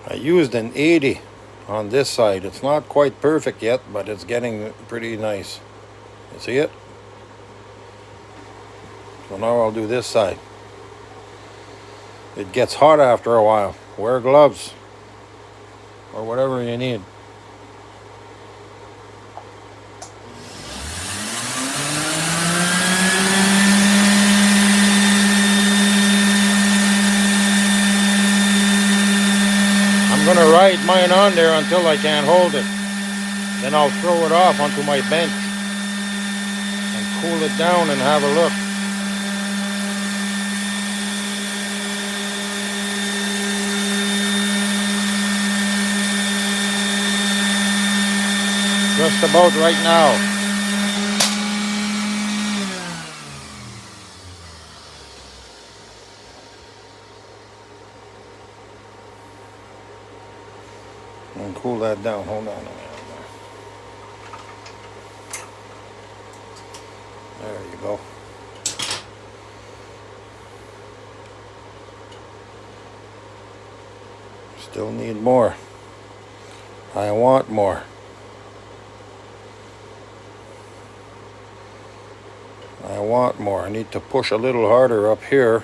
I used an 80 on this side. It's not quite perfect yet, but it's getting pretty nice. You see it? So now I'll do this side. It gets hot after a while. Wear gloves or whatever you need. I'm gonna ride mine on there until I can't hold it. Then I'll throw it off onto my bench and cool it down and have a look. Just about right now. And cool that down. Hold on a minute. There you go. Still need more. I want more. I want more. I need to push a little harder up here.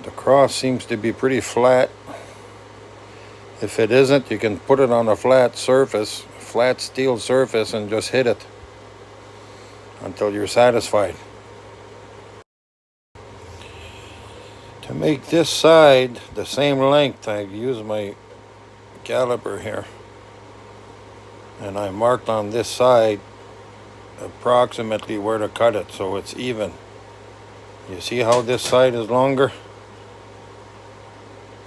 The cross seems to be pretty flat. If it isn't, you can put it on a flat surface, flat steel surface, and just hit it until you're satisfied. To make this side the same length, I've used my caliper here, and I marked on this side approximately where to cut it so it's even. You see how this side is longer?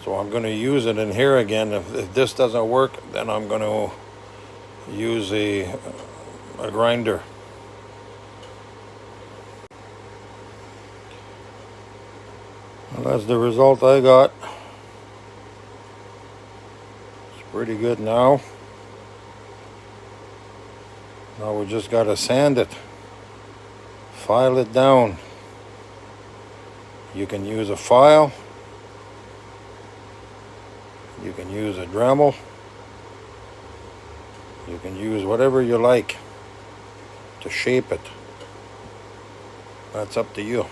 So I'm going to use it in here again. If this doesn't work, then I'm going to use a grinder. Well, that's the result I got. It's pretty good now. Now we just got to sand it, file it down. You can use a file. You can use a Dremel. You can use whatever you like to shape it. That's up to you.